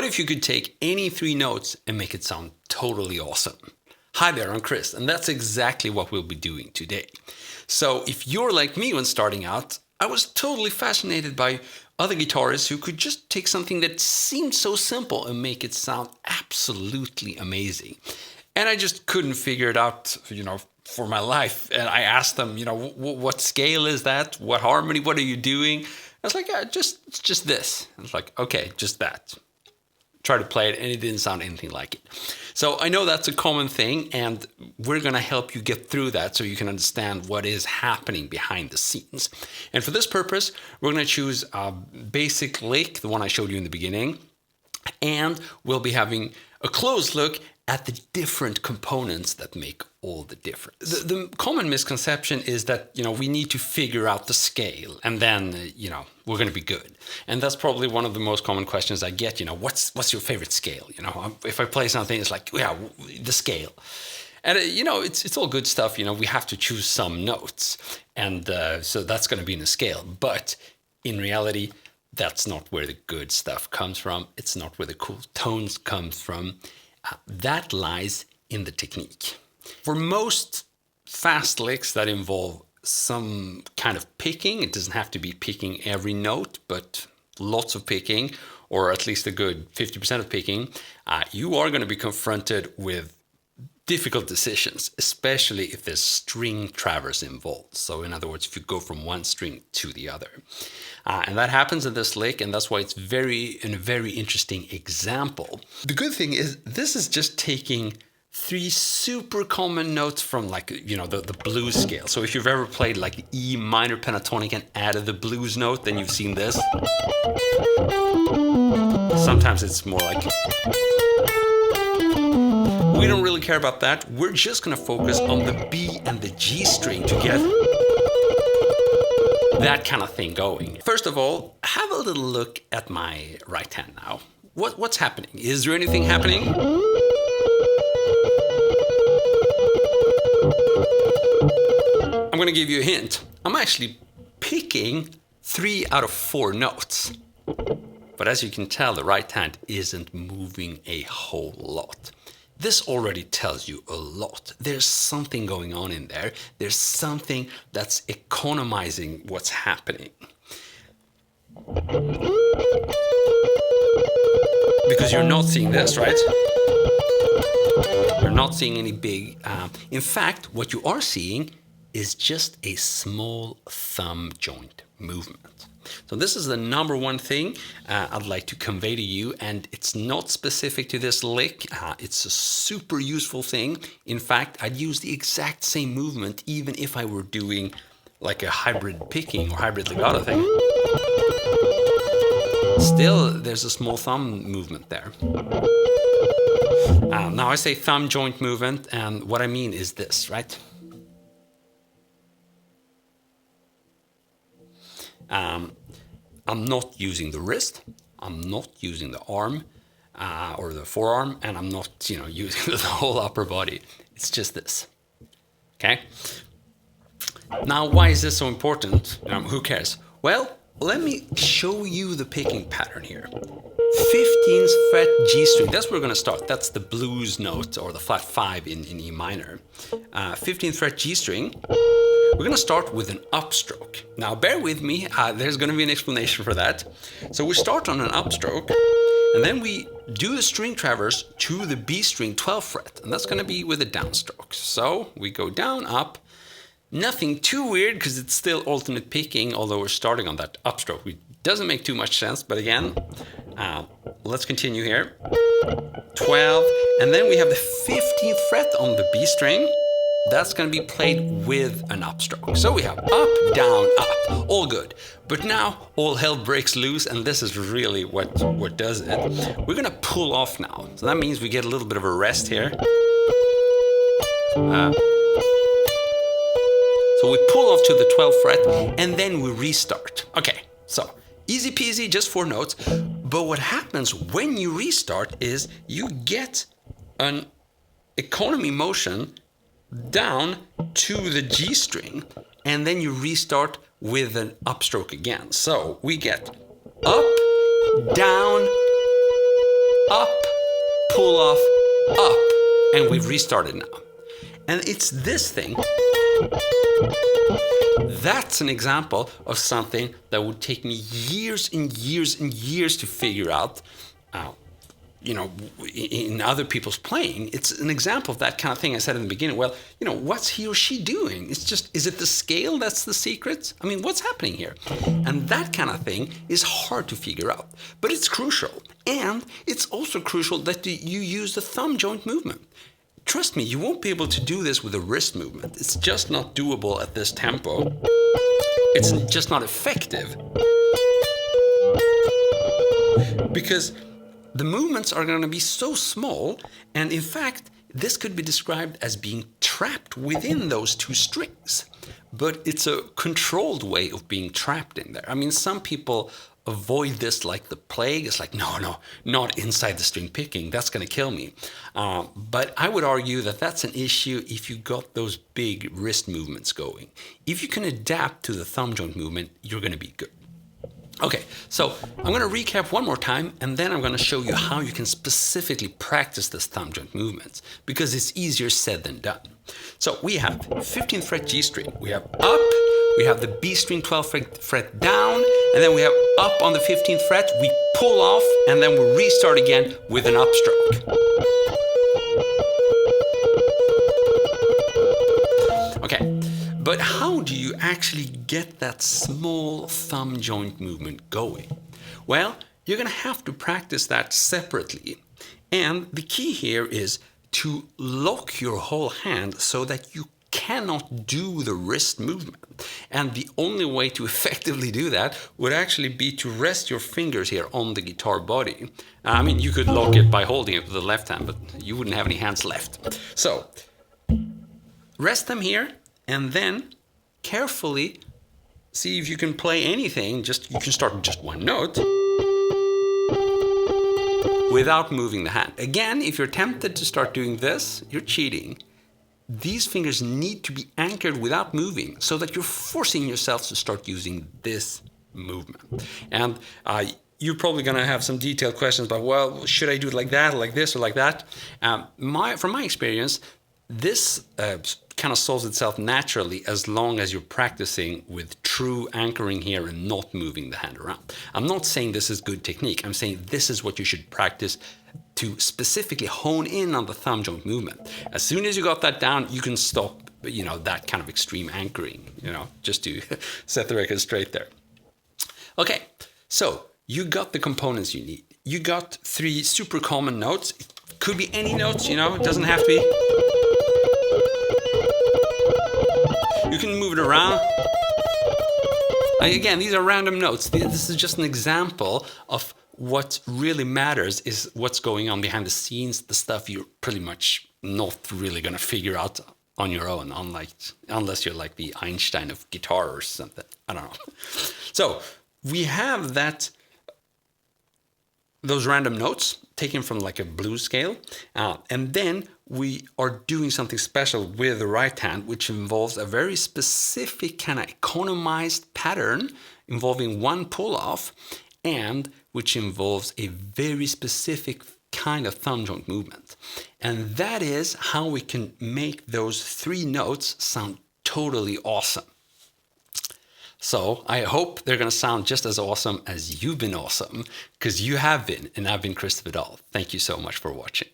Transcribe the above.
What if you could take any 3 notes and make it sound totally awesome? Hi there, I'm Chris, and that's exactly what we'll be doing today. So if you're like me when starting out, I was totally fascinated by other guitarists who could just take something that seemed so simple and make it sound absolutely amazing. And I just couldn't figure it out, for my life. And I asked them, what scale is that? What harmony? What are you doing? I was like, yeah, it's just this. I was like, okay, just that. Try to play it, and it didn't sound anything like it. So I know that's a common thing, and we're going to help you get through that so you can understand what is happening behind the scenes. And for this purpose, we're going to choose a basic lick, the one I showed you in the beginning, and we'll be having a close look at the different components that make all the difference. The common misconception is that, we need to figure out the scale and then, we're going to be good. And that's probably one of the most common questions I get, what's your favorite scale? If I play something, it's like, yeah, the scale. And, it's all good stuff. We have to choose some notes. And so that's going to be in a scale. But in reality, that's not where the good stuff comes from. It's not where the cool tones comes from. That lies in the technique. For most fast licks that involve some kind of picking, it doesn't have to be picking every note, but lots of picking, or at least a good 50% of picking, you are going to be confronted with difficult decisions, especially if there's string traverse involved. So in other words, if you go from one string to the other. And that happens in this lick, and that's why it's a very interesting example. The good thing is this is just taking 3 super common notes from the blues scale. So if you've ever played like E minor pentatonic and added the blues note, then you've seen this. Sometimes it's more like... We don't really care about that. We're just going to focus on the B and the G string to get that kind of thing going. First of all, have a little look at my right hand now. What's happening? Is there anything happening? I'm going to give you a hint. I'm actually picking 3 out of 4 notes. But as you can tell, the right hand isn't moving a whole lot. This already tells you a lot. There's something going on in there. There's something that's economizing what's happening. Because you're not seeing this, right? You're not seeing any big... in fact, what you are seeing is just a small thumb joint movement. So this is the number one thing I'd like to convey to you, and it's not specific to this lick. It's a super useful thing. In fact, I'd use the exact same movement even if I were doing like a hybrid picking or hybrid legato thing. Still, there's a small thumb movement there. Now I say thumb joint movement, and what I mean is this, right? I'm not using the wrist, I'm not using the arm or the forearm, and I'm not, using the whole upper body. It's just this, okay? Now, why is this so important? Who cares? Well, let me show you the picking pattern here. 15th fret G string, that's where we're going to start. That's the blues note, or the flat 5 in E minor. 15th fret G string. We're going to start with an upstroke. Now, bear with me. There's going to be an explanation for that. So we start on an upstroke, and then we do the string traverse to the B string 12th fret, and that's going to be with a downstroke. So we go down, up. Nothing too weird because it's still alternate picking, although we're starting on that upstroke. It doesn't make too much sense, but again, let's continue here. 12, and then we have the 15th fret on the B string. That's going to be played with an upstroke. So we have up, down, up, all good. But now all hell breaks loose, and this is really what does it. We're going to pull off now. So that means we get a little bit of a rest here. So we pull off to the 12th fret, and then we restart. Okay, so easy peasy, just 4 notes. But what happens when you restart is you get an economy motion down to the G string, and then you restart with an upstroke again. So we get up, down, up, pull off, up, and we've restarted now. And it's this thing. That's an example of something that would take me years and years and years to figure out. In other people's playing, it's an example of that kind of thing I said in the beginning. Well, what's he or she doing? It's just, is it the scale that's the secret? I mean, what's happening here? And that kind of thing is hard to figure out, but it's crucial. And it's also crucial that you use the thumb joint movement. Trust me, you won't be able to do this with a wrist movement. It's just not doable at this tempo. It's just not effective. Because the movements are going to be so small, and in fact, this could be described as being trapped within those two strings. But it's a controlled way of being trapped in there. I mean, some people avoid this like the plague. It's like, no, not inside the string picking. That's going to kill me. But I would argue that that's an issue if you got those big wrist movements going. If you can adapt to the thumb joint movement, you're going to be good. Okay, so I'm going to recap one more time, and then I'm going to show you how you can specifically practice this thumb joint movements, because it's easier said than done. So we have 15th fret G string, we have up, we have the B string 12th fret down, and then we have up on the 15th fret, we pull off, and then we restart again with an upstroke. Okay. But how do you actually get that small thumb joint movement going? Well, you're going to have to practice that separately. And the key here is to lock your whole hand so that you cannot do the wrist movement. And the only way to effectively do that would actually be to rest your fingers here on the guitar body. I mean, you could lock it by holding it with the left hand, but you wouldn't have any hands left. So, rest them here. And then carefully see if you can play anything. You can start with just one note without moving the hand. Again, if you're tempted to start doing this, you're cheating. These fingers need to be anchored without moving so that you're forcing yourself to start using this movement. And you're probably going to have some detailed questions about, well, should I do it like that, or like this, or like that? From my experience, this kind of solves itself naturally as long as you're practicing with true anchoring here and not moving the hand around. I'm not saying this is good technique. I'm saying this is what you should practice to specifically hone in on the thumb joint movement. As soon as you got that down, you can stop, that kind of extreme anchoring, just to set the record straight there. Okay, so you got the components you need. You got 3 super common notes. It could be any notes, it doesn't have to be. You can move it around. Again, these are random notes. This is just an example of what really matters is what's going on behind the scenes, the stuff you're pretty much not really going to figure out on your own, unless you're like the Einstein of guitar or something. I don't know. So we have those random notes taken from like a blues scale, and then we are doing something special with the right hand, which involves a very specific kind of economized pattern involving one pull-off, and which involves a very specific kind of thumb joint movement. And that is how we can make those 3 notes sound totally awesome. So I hope they're going to sound just as awesome as you've been awesome, because you have been, and I've been Christopher Dahl. Thank you so much for watching.